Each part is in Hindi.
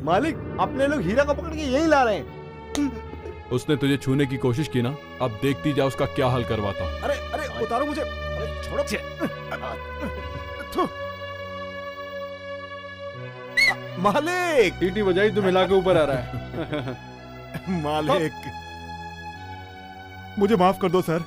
मालिक, अपने लोग हीरा को पकड़ के यहीं ला रहे हैं। उसने तुझे छूने की कोशिश की ना, अब देखती जा उसका क्या हाल करवाता हूँ। अरे अरे उतारो मुझे, अरे छोड़ो। मालिक, टीटी बजाई तो मिला के ऊपर आ रहा है। मालिक, मुझे माफ कर दो सर।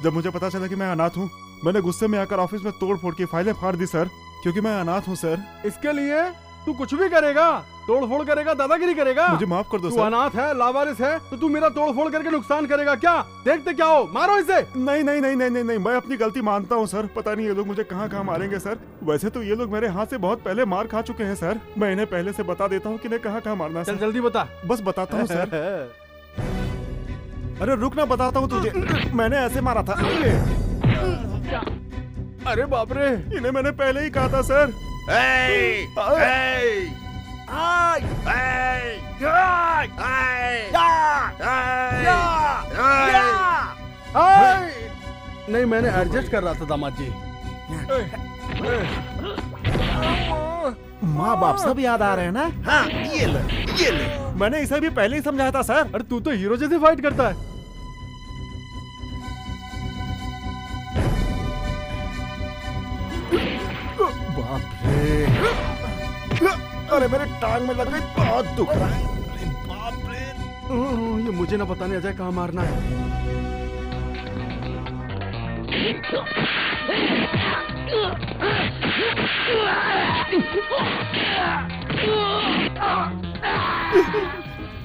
जब मुझे पता चला कि मैं अनाथ हूँ, मैंने गुस्से में आकर ऑफिस में तोड़ फोड़ की फाइलें फाड़ दी सर, क्योंकि मैं अनाथ हूँ सर। इसके लिए तू कुछ भी करेगा, तोड़ फोड़ करेगा, दादागिरी करेगा। मुझे माफ कर दो तू सर। अनाथ है, लावारिस है, तो तू मेरा तोड़ फोड़ करके नुकसान करेगा क्या? देखते क्या हो, मारो इसे। नहीं नहीं नहीं नहीं नहीं नहीं, मैं अपनी गलती मानता हूँ सर। पता नहीं ये लोग मुझे कहाँ कहाँ मारेंगे सर। वैसे तो ये लोग मेरे हाथ से बहुत पहले मार खा चुके हैं सर। मैं इन्हें पहले से बता देता हूँ कि इन्हें कहाँ कहाँ मारना है चल सर। जल्दी बता। बस बताता हूँ सर। अरे रुक ना, बताता हूँ तुझे। मैंने ऐसे मारा था। अरे बाप रे, इन्हें मैंने पहले ही कहा था सर। नहीं, मैंने एडजस्ट कर रहा था दामाद जी। माँ बाप सब याद आ रहे हैं ना? हाँ, ये ले। मैंने इसे भी पहले ही समझाया था सर। अरे तू तो हीरो जैसे फाइट करता है। बाप रे, अरे मेरे टांग में लग गई, बहुत दुख रहा है। अरे बाप रे, ये मुझे ना बताने अजय कहाँ मारना है।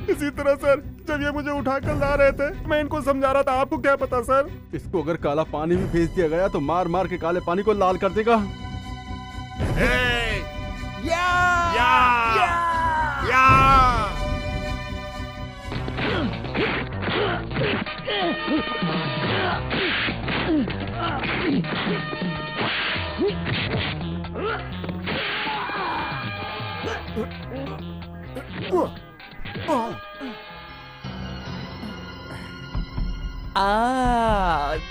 इसी तरह सर, जब ये मुझे उठाकर ला रहे थे, मैं इनको समझा रहा था। आपको क्या पता सर? इसको अगर काला पानी भी भेज दिया गया तो मार मार के काले पानी को लाल कर देगा।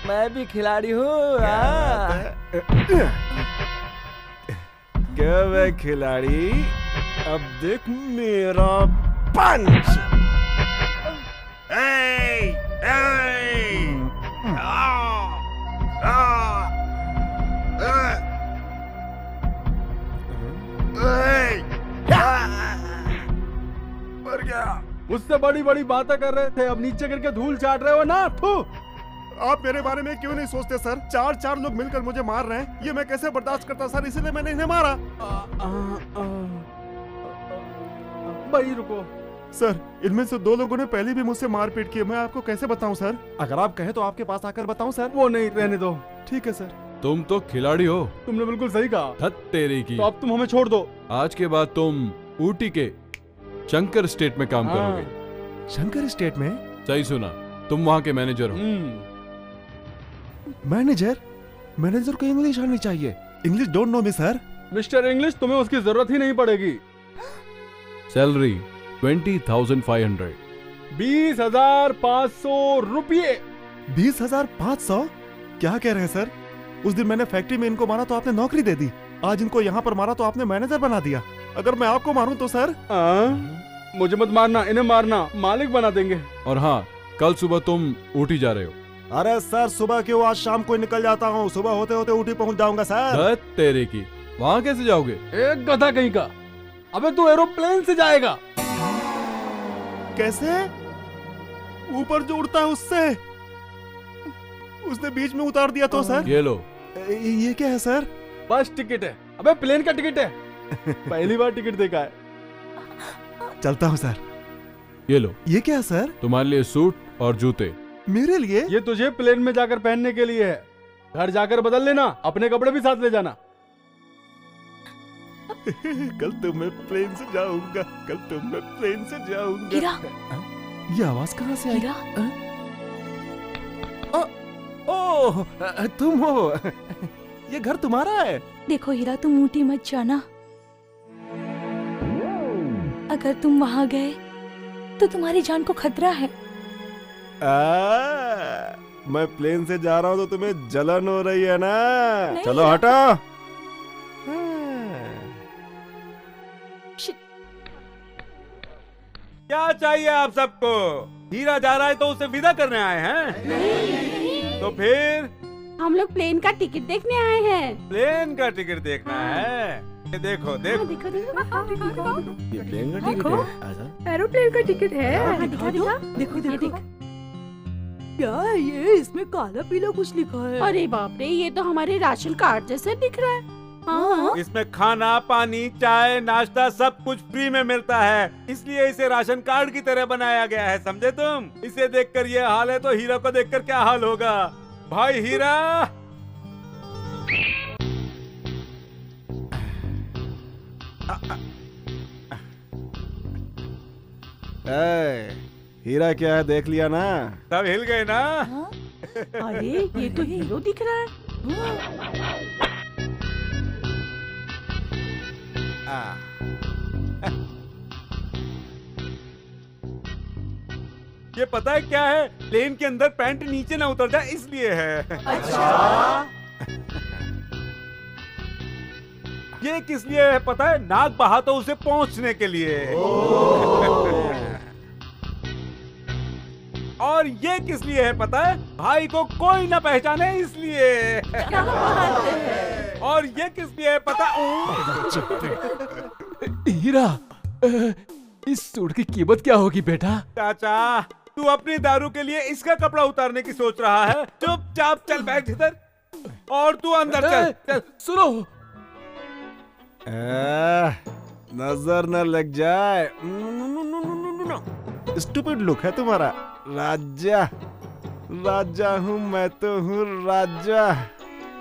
मैं भी खिलाड़ी हूँ। क्या मैं खिलाड़ी? अब देख मेरा पंच। मर गया। मुझसे बड़ी बड़ी बातें कर रहे थे, अब नीचे करके धूल चाट रहे हो ना। थू। आप मेरे बारे में क्यों नहीं सोचते सर? चार लोग मिलकर मुझे मार रहे हैं, ये मैं कैसे बर्दाश्त करता सर? इसीलिए मैंने इन्हें मारा। भाई रुको सर, इनमें से 2 लोगों ने पहले भी मुझसे मारपीट की है। मैं आपको कैसे बताऊं सर? अगर आप कहें तो आपके पास आकर बताऊं सर? वो नहीं, रहने दो। ठीक है सर। तुम तो खिलाड़ी हो। तुमने बिल्कुल सही कहा। धत तेरी की। तो अब तुम हमें छोड़ दो। आज के बाद तुम ऊटी के शंकर स्टेट में काम करोगे। शंकर स्टेट में? सही सुना, तुम वहाँ के मैनेजर हो। मैनेजर को इंग्लिश आनी चाहिए। English don't know me sir. Mister English, तुम्हें उसकी जरूरत ही नहीं पड़ेगी। सैलरी 20,500। 20,500 रुपये। 20,500? क्या कह रहे हैं सर? उस दिन मैंने फैक्ट्री में इनको मारा तो आपने नौकरी दे दी, आज इनको यहाँ पर मारा तो आपने मैनेजर बना दिया। अगर मैं आपको मारूं तो सर? मुझे मत मारना, इन्हें मारना, मालिक बना देंगे। और हाँ, कल सुबह तुम ऊटी जा रहे हो। अरे सर, सुबह क्यों, आज शाम को निकल जाता हूँ। सुबह होते होते ऊटी पहुँच जाऊंगा सर। धत तेरे की, वहाँ कैसे जाओगे? एक गधा कहीं का। अबे तू एरोप्लेन से जाएगा। कैसे? ऊपर जो उड़ता है उससे? उसने बीच में उतार दिया तो सर? ये लो। ये क्या है सर? बस टिकट है। अबे प्लेन का टिकट है। पहली बार टिकट देखा है। चलता हूँ सर। ये लो। ये क्या है सर? तुम्हारे लिए सूट और जूते। मेरे लिए? ये तुझे प्लेन में जाकर पहनने के लिए है। घर जाकर बदल लेना, अपने कपड़े भी साथ ले जाना। कल तो मैं प्लेन से जाऊंगा, कल तो मैं प्लेन से जाऊंगा। हीरा। ये आवाज कहाँ से आई? हीरा। ओह, तुम हो। ये घर तुम्हारा है? देखो हीरा, तुम ऊटी मत जाना। अगर तुम वहाँ गए तो तुम्हारी जान को खतरा है। मैं प्लेन से जा रहा हूँ तो तुम्हें जलन हो रही है ना? चलो हीरा। हटो। क्या चाहिए आप सबको? हीरा जा रहा है तो उसे विदा करने आए हैं? तो फिर हम लोग प्लेन का टिकट देखने आए हैं। प्लेन का टिकट देखना है? ये देखो देखो, देखो देखो ये प्लेन का टिकट है। आजा। एरोप्लेन का टिकट है। दिखा दिखा। देखो ये देखो। देख। क्या है ये? इसमें काला पीला कुछ लिखा है। अरे बाप रे, ये तो हमारे राशन कार्ड जैसे दिख रहा है। हाँ। इसमें खाना पानी चाय नाश्ता सब कुछ फ्री में मिलता है, इसलिए इसे राशन कार्ड की तरह बनाया गया है, समझे तुम? इसे देखकर ये हाल है तो हीरा को देखकर क्या हाल होगा? भाई हीरा, हीरा क्या है देख लिया ना? सब हिल गए ना? हाँ? अरे ये तो हीरो दिख रहा है। ये पता है क्या है? प्लेन के अंदर पैंट नीचे ना उतर जाए इसलिए है। अच्छा। ये किस लिए है पता है? नाक बहा तो उसे पहुंचने के लिए। और ये किस लिए है पता है? भाई को कोई ना पहचाने इसलिए। और ये किस लिए है पता? हीरा, इस सूट की कीमत क्या होगी बेटा? चाचा, तू अपनी दारू के लिए इसका कपड़ा उतारने की सोच रहा है? चुपचाप चल बैठ इधर और तू अंदर चल। सुनो, नजर न लग जाए। स्टूपिड लुक है तुम्हारा। राजा, राजा हूँ मैं तो हूँ राजा।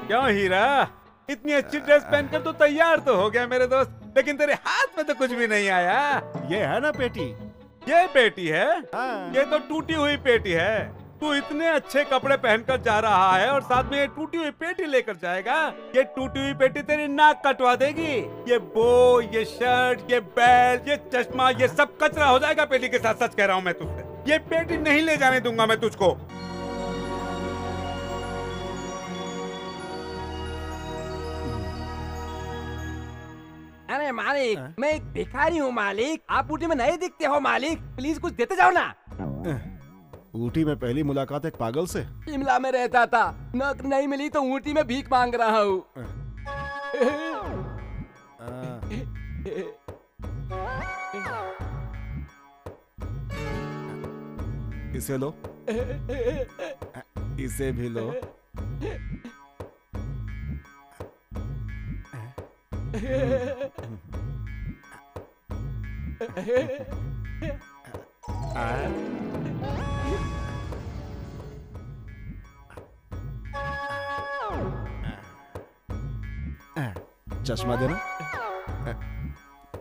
क्यों हीरा, इतनी अच्छी ड्रेस पहनकर तो तैयार तो हो गया मेरे दोस्त, लेकिन तेरे हाथ में तो कुछ भी नहीं आया। ये है ना पेटी? ये पेटी है? हाँ। ये तो टूटी हुई पेटी है। तू इतने अच्छे कपड़े पहनकर जा रहा है और साथ में ये टूटी हुई पेटी लेकर जाएगा? ये टूटी हुई पेटी तेरी नाक कटवा देगी। ये बो, ये शर्ट, ये बेल्ट, ये चश्मा, ये सब कचरा हो जाएगा पेटी के साथ। सच कह रहा हूँ मैं तुझसे, ये पेटी नहीं ले जाने दूंगा मैं तुझको। अरे मालिक, मैं एक भिखारी हूँ मालिक। आप ऊटी में नहीं दिखते हो मालिक, प्लीज कुछ देते जाओ ना। ऊटी में पहली मुलाकात एक पागल से? शिमला में रहता था, नौकरी नहीं मिली तो ऊटी में भीख मांग रहा हूँ। इसे लो, इसे भी लो। चश्मा देना,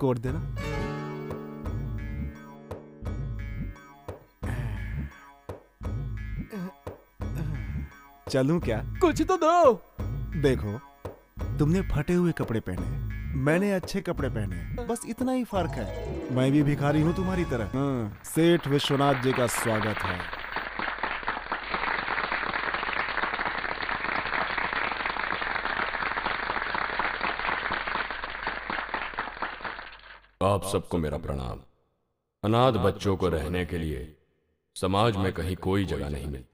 कोट देना। चलूं क्या? कुछ तो दो। देखो, तुमने फटे हुए कपड़े पहने, मैंने अच्छे कपड़े पहने, बस इतना ही फर्क है। मैं भी भिखारी हूँ तुम्हारी तरह। सेठ विश्वनाथ जी का स्वागत है। आप सबको मेरा प्रणाम। अनाथ बच्चों को रहने के लिए समाज में कहीं कोई जगह नहीं मिलती,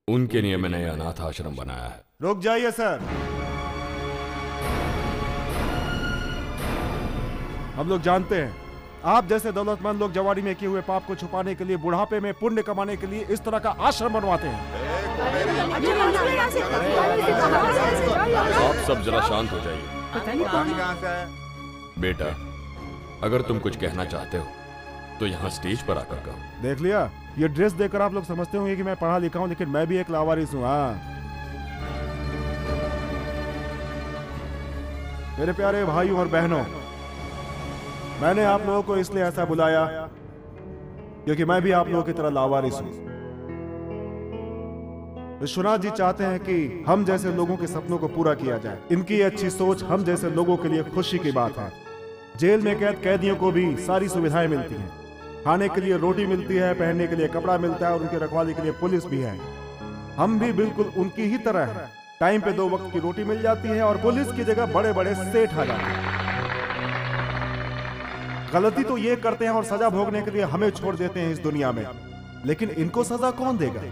उनके लिए मैंने यह अनाथ आश्रम बनाया है। रुक जाइए सर, हम लोग जानते हैं आप जैसे दौलतमंद लोग जवानी में किए हुए पाप को छुपाने के लिए, बुढ़ापे में पुण्य कमाने के लिए इस तरह का आश्रम बनवाते हैं। आप सब जरा शांत हो जाइए। बेटा, अगर तुम कुछ कहना चाहते हो तो यहाँ स्टेज पर आकर कहो। देख लिया, ये ड्रेस देखकर आप लोग समझते होंगे कि मैं पढ़ा लिखा हूँ, लेकिन मैं भी एक लावारिस हूँ। हाँ मेरे प्यारे भाइयों और बहनों, मैंने आप लोगों को इसलिए ऐसा बुलाया क्योंकि मैं भी आप लोगों की तरह लावारिस हूँ। विश्वनाथ जी चाहते हैं कि हम जैसे लोगों के सपनों को पूरा किया जाए। इनकी अच्छी सोच हम जैसे लोगों के लिए खुशी की बात है। जेल में कैद कैदियों को भी सारी सुविधाएं मिलती हैं, खाने के लिए रोटी मिलती है, पहनने के लिए कपड़ा मिलता है और उनकी रखवाली के लिए पुलिस भी है। हम भी बिल्कुल उनकी ही तरह हैं। टाइम पे 2 वक्त की रोटी मिल जाती है और पुलिस की जगह बड़े बड़े सेठ आ जाते हैं। गलती तो ये करते हैं और सजा भोगने के लिए हमें छोड़ देते हैं इस दुनिया में, लेकिन इनको सजा कौन देगा?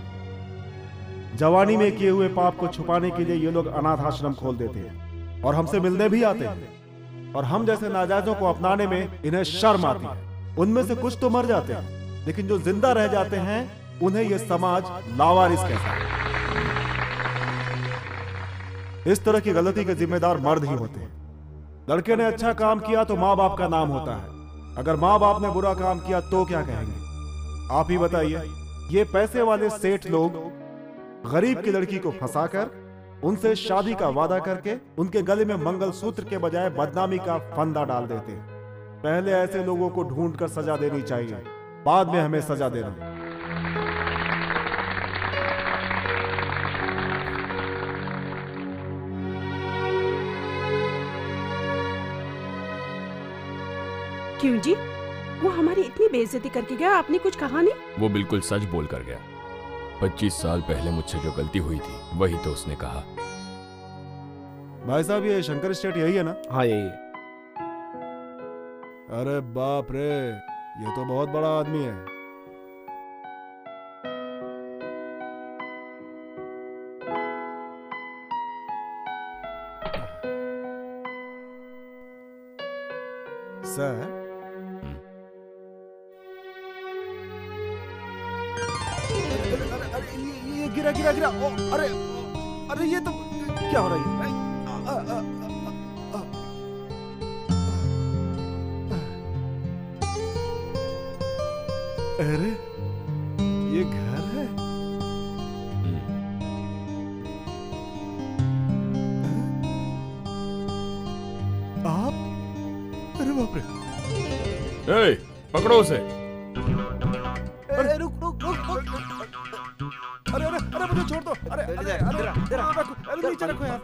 जवानी में किए हुए पाप को छुपाने के लिए ये लोग अनाथ आश्रम खोल देते हैं और हमसे मिलने भी आते हैं, और हम जैसे नाजायजों को अपनाने में इन्हें शर्म आती है। उनमें से कुछ तो मर जाते हैं, लेकिन जो जिंदा रह जाते हैं उन्हें यह समाज लावारिस कहता है। इस तरह की गलती के जिम्मेदार मर्द ही होते हैं। लड़के ने अच्छा काम किया तो माँ बाप का नाम होता है, अगर माँ बाप ने बुरा काम किया तो क्या कहेंगे? आप ही बताइए। ये पैसे वाले सेठ लोग गरीब की लड़की को फंसाकर उनसे शादी का वादा करके उनके गले में मंगलसूत्र के बजाय बदनामी का फंदा डाल देते हैं। पहले ऐसे लोगों को ढूंढकर सजा देनी चाहिए, बाद में हमें सजा देना। क्यों जी? वो हमारी इतनी बेइज्जती करके गया, आपने कुछ कहा नहीं? वो बिल्कुल सच बोल कर गया। 25 साल पहले मुझसे जो गलती हुई थी वही तो उसने कहा। भाई साहब, ये शंकर स्टेट यही है ना? हाँ यही है। अरे बाप रे, ये तो बहुत बड़ा आदमी है। सर, ये गिरा गिरा गिरा। ओ, अरे अरे ये तो क्या हो रहा है? अरे ये घर है। आप? अरे बाप रे। ए, पकड़ो उसे। अरे रुक रुक रुक रुक। अरे अरे अरे मुझे छोड़ दो। अरे अरे अरे नीचे रखो यार।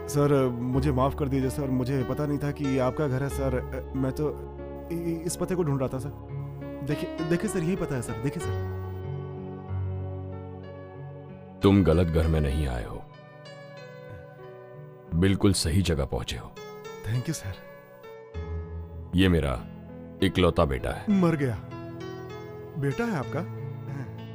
सर मुझे माफ कर दीजिए सर, मुझे पता नहीं था कि ये आपका घर है सर। मैं तो इस पते को ढूंढ रहा था सर। देखिए देखिए सर, यही पता है सर। देखिए सर, तुम गलत घर में नहीं आए हो, बिल्कुल सही जगह पहुंचे हो। Thank you sir. ये मेरा इकलौता बेटा है। मर गया? बेटा है आपका?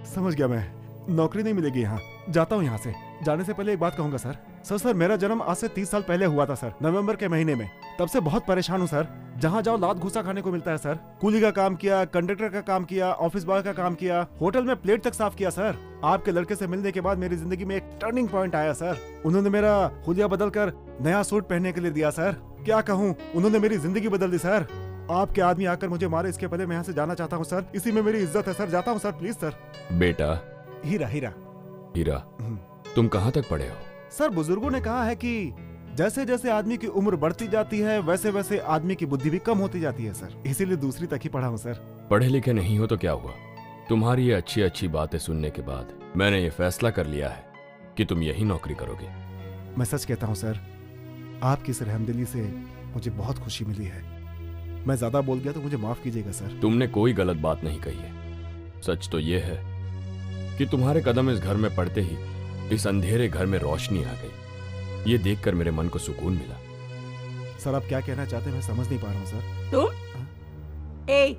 समझ गया मैं। नौकरी नहीं मिलेगी यहाँ, जाता हूँ यहाँ से। जाने से पहले एक बात कहूंगा सर। सर मेरा जन्म आज से 30 साल पहले हुआ था सर, नवंबर के महीने में। तब से बहुत परेशान हूँ सर। जहाँ जाओ लात घुसा खाने को मिलता है सर। कूली का काम किया, कंडक्टर का काम किया, ऑफिस बॉय का काम किया, होटल में प्लेट तक साफ किया सर। आपके लड़के से मिलने के बाद मेरी जिंदगी में एक टर्निंग पॉइंट आया सर। उन्होंने मेरा हुलिया बदल कर नया सूट पहनने के लिए दिया सर। क्या कहूँ, उन्होंने मेरी जिंदगी बदल दी सर। आपके आदमी आकर मुझे मारे इसके पहले मैं यहाँ से जाना चाहता हूँ सर। इसी में मेरी इज्जत है सर। जाता हूँ सर, प्लीज सर। बेटा हीरा हीरा हीरा, तुम कहाँ तक पढ़े हो? सर बुजुर्गों ने कहा है कि जैसे जैसे आदमी की उम्र बढ़ती जाती है वैसे वैसे आदमी की बुद्धि भी कम होती जाती है सर। इसीलिए दूसरी तक ही पढ़ा हूँ सर। पढ़े लिखे नहीं हो तो क्या हुआ? तुम्हारी ये अच्छी अच्छी बातें सुनने के बाद मैंने ये फैसला कर लिया है कि तुम यही नौकरी करोगे। मैं सच कहता हूँ सर, आपकी इस रहमदिली से मुझे बहुत खुशी मिली है। मैं ज्यादा बोल गया तो मुझे माफ कीजिएगा सर। तुमने कोई गलत बात नहीं कही है। सच तो ये है कि तुम्हारे कदम इस घर में पड़ते ही इस अंधेरे घर में रोशनी आ गई। ये देखकर मेरे मन को सुकून मिला। सर आप क्या कहना चाहते हैं मैं समझ नहीं पा रहा हूँ सर। तुम? ए,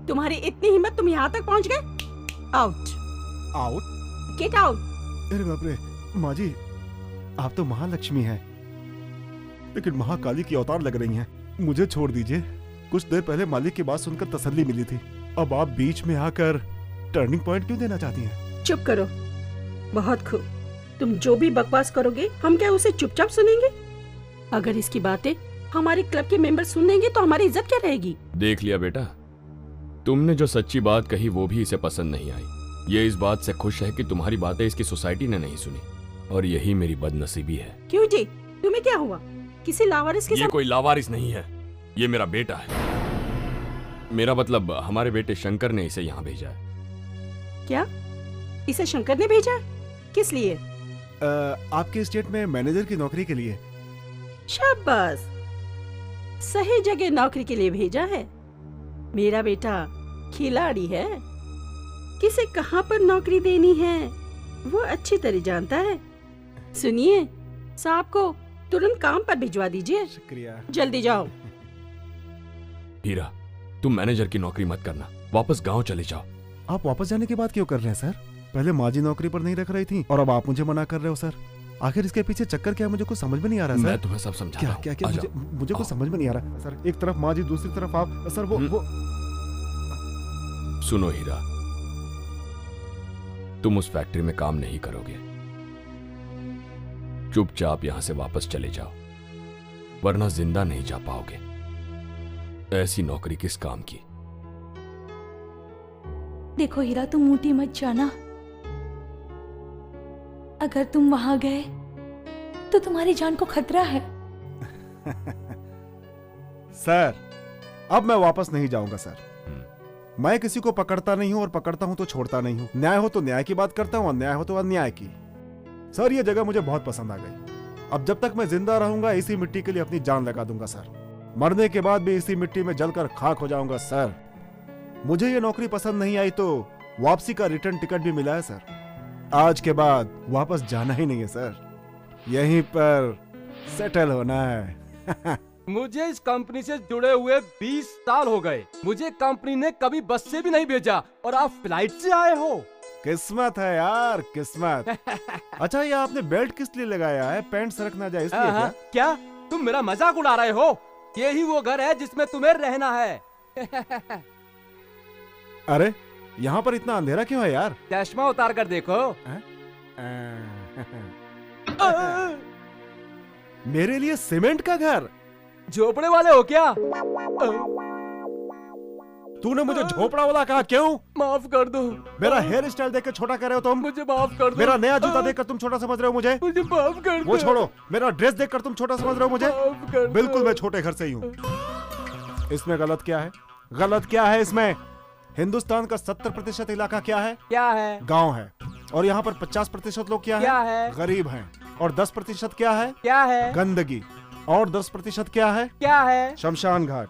तुम्हारी इतनी हिम्मत, तुम यहाँ तक पहुँच गए? Out out? Get out. अरे बाप रे माँ जी, आप तो महालक्ष्मी हैं, लेकिन महाकाली की अवतार लग रही हैं। मुझे छोड़ दीजिए। कुछ देर पहले मालिक की बात सुनकर तसल्ली मिली थी, अब आप बीच में आकर टर्निंग पॉइंट क्यों देना चाहती हैं? चुप करो। बहुत खूब। तुम जो भी बकवास करोगे हम क्या उसे चुपचाप सुनेंगे? अगर इसकी बातें हमारे क्लब के मेंबर सुन लेंगे तो हमारी इज्जत क्या रहेगी? देख लिया बेटा, तुमने जो सच्ची बात कही वो भी इसे पसंद नहीं आई। ये इस बात से खुश है कि तुम्हारी बातें इसकी सोसाइटी ने नहीं सुनी, और यही मेरी बदनसीबी है। क्यों जी, तुम्हें क्या हुआ? किसी लावारिस के ये कोई लावारिस नहीं है, ये मेरा बेटा है। मेरा मतलब हमारे बेटे शंकर ने इसे यहाँ भेजा है। क्या? इसे शंकर ने भेजा? किस लिए? आपके स्टेट में मैनेजर की नौकरी के लिए। शाबाश, सही जगह नौकरी के लिए भेजा है। मेरा बेटा खिलाड़ी है, किसे कहाँ पर नौकरी देनी है वो अच्छी तरह जानता है। सुनिए, साहब को तुरंत काम पर भिजवा दीजिए। शुक्रिया। जल्दी जाओ। हीरा, तुम मैनेजर की नौकरी मत करना, वापस गांव चले जाओ। आप वापस जाने की बात क्यों कर रहे हैं सर? पहले माँ जी नौकरी पर नहीं रख रही थी और अब आप मुझे मना कर रहे हो सर। आखिर इसके पीछे चक्कर क्या है, मुझे कुछ समझ में नहीं आ रहा है सर। मैं तुम्हें सब समझा क्या रहा हूं। क्या क्या आ मुझे जाओ। मुझे कुछ समझ में नहीं आ रहा है सर। एक तरफ माँ जी, दूसरी तरफ आप सर। वो सुनो हीरा, तुम उस फैक्ट्री में काम नहीं करोगे, चुपचाप यहां से वापस चले जाओ, वरना जिंदा नहीं जा पाओगे। ऐसी नौकरी किस काम की? देखो हीरा, तुम ऊटी मत जाना। अगर तुम वहां गए तो तुम्हारी जान को खतरा है। सर, अब मैं वापस नहीं जाऊंगा सर। मैं किसी को पकड़ता नहीं हूं और पकड़ता हूं तो छोड़ता नहीं हूं। न्याय हो तो न्याय की बात करता हूं, अन्याय हो तो अन्याय की। सर, ये जगह मुझे बहुत पसंद आ गई। अब जब तक मैं जिंदा रहूंगा इसी मिट्टी के लिए अपनी जान लगा दूंगा सर। मरने के बाद भी इसी मिट्टी में जलकर खाक हो जाऊंगा सर। मुझे ये नौकरी पसंद नहीं आई तो वापसी का रिटर्न टिकट भी मिला है सर। आज के बाद वापस जाना ही नहीं है सर, यहीं पर सेटल होना है। मुझे इस कंपनी से जुड़े हुए 20 साल हो गए। मुझे कंपनी ने कभी बस से भी नहीं भेजा और आप फ्लाइट से आए हो। किस्मत है यार, किस्मत। अच्छा, ये आपने बेल्ट किस लिए लगाया है? पैंट सरक ना जाए इसलिए क्या? क्या तुम मेरा मजाक उड़ा रहे हो? यही वो घर है जिसमें तुम्हें रहना है। अरे, यहाँ पर इतना अंधेरा क्यों है यार? चश्मा उतार कर देखो। मेरे लिए सीमेंट का घर? झोपड़े वाले हो क्या? तूने मुझे झोपड़ा वाला कहा, क्यों? माफ कर दो। मेरा हेयर स्टाइल देखकर छोटा कर रहे हो तुम? मुझे माफ कर दो। मेरा नया जूता देखकर तुम छोटा समझ रहे हो मुझे? मुझे माफ कर दो। वो छोड़ो, मेरा ड्रेस देखकर तुम छोटा समझ रहे हो मुझे? माफ कर दो। बिल्कुल, मैं छोटे घर से ही हूँ। इसमें गलत क्या है? गलत क्या है इसमें? हिंदुस्तान का 70% इलाका क्या है? क्या है? गांव है। और यहाँ पर 50% लोग क्या है? गरीब हैं। और 10% क्या है? क्या है? गंदगी। और 10% क्या है? क्या है? शमशान घाट।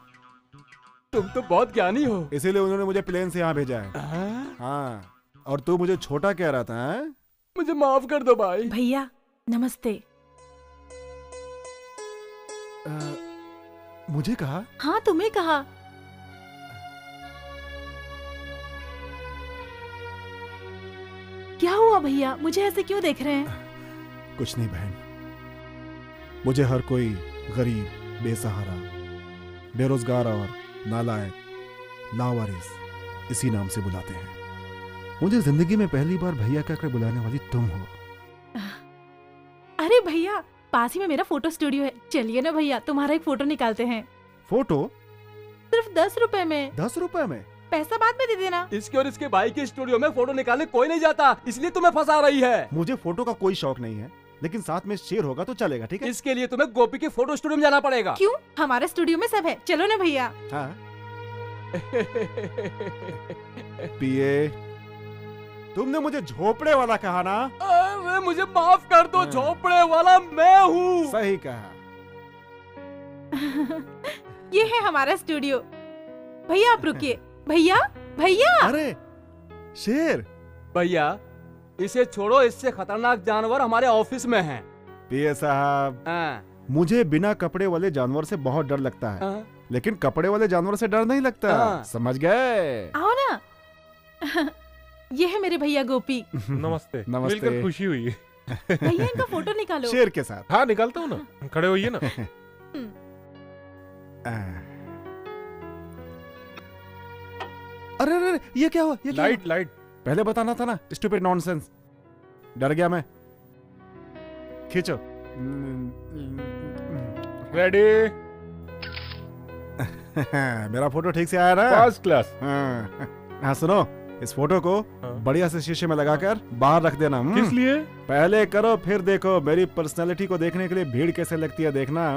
तुम तो बहुत ज्ञानी हो। इसीलिए उन्होंने मुझे प्लेन से यहाँ भेजा है। हाँ, और तू मुझे छोटा कह रहा था? है? मुझे माफ कर दो भाई। भैया नमस्ते। मुझे कहा? हाँ, तुम्हें कहा। क्या हुआ भैया, मुझे ऐसे क्यों देख रहे हैं? कुछ नहीं बहन, मुझे हर कोई गरीब, बेसहारा, बेरोजगार और नालायक, लावारिस इसी नाम से बुलाते हैं। मुझे जिंदगी में पहली बार भैया कहकर बुलाने वाली तुम हो। अरे भैया, पास ही में मेरा फोटो स्टूडियो है, चलिए ना भैया, तुम्हारा एक फोटो निकालते हैं। फोटो? सिर्फ 10 रुपए में। 10 रुपए में? पैसा बाद में दे देना। इसके और इसके भाई के स्टूडियो में फोटो निकालने कोई नहीं जाता, इसलिए तुम्हें फंसा रही है। मुझे फोटो का कोई शौक नहीं है, लेकिन साथ में शेर होगा तो चलेगा, ठीक है? इसके लिए तुम्हें गोपी के फोटो स्टूडियो में जाना पड़ेगा। क्यों? हमारे स्टूडियो में सब है, चलो ना भैया। हाँ। पिए, तुमने मुझे झोपड़े वाला कहा ना? अरे मुझे माफ कर दो, झोपड़े वाला मैं हूँ। सही कहा। ये है हमारा स्टूडियो। भैया आप रुकिए। भैया, भैया। अरे शेर। भैया इसे छोड़ो, इससे खतरनाक जानवर हमारे ऑफिस में हैं। पिए साहब, मुझे बिना कपड़े वाले जानवर से बहुत डर लगता है, लेकिन कपड़े वाले जानवर से डर नहीं लगता। समझ गए? आओ ना। ये है मेरे भैया गोपी। नमस्ते। नमस्ते। मिलकर खुशी हुई। भैया इनका फोटो निकालो। शेर के साथ। हाँ निकालता हूँ ना, खड़े होइए ना। अरे अरे, ये क्या हुआ? ये क्या लाइट हुआ? लाइट पहले बताना था ना, स्टूपिड नॉनसेंस। डर गया मैं। खींचो। रेडी। मेरा फोटो ठीक से आया ना? First class. हाँ सुनो, इस फोटो को बढ़िया से शीशे में लगाकर बाहर रख देना। किस लिए? पहले करो फिर देखो, मेरी पर्सनालिटी को देखने के लिए भीड़ कैसे लगती है देखना।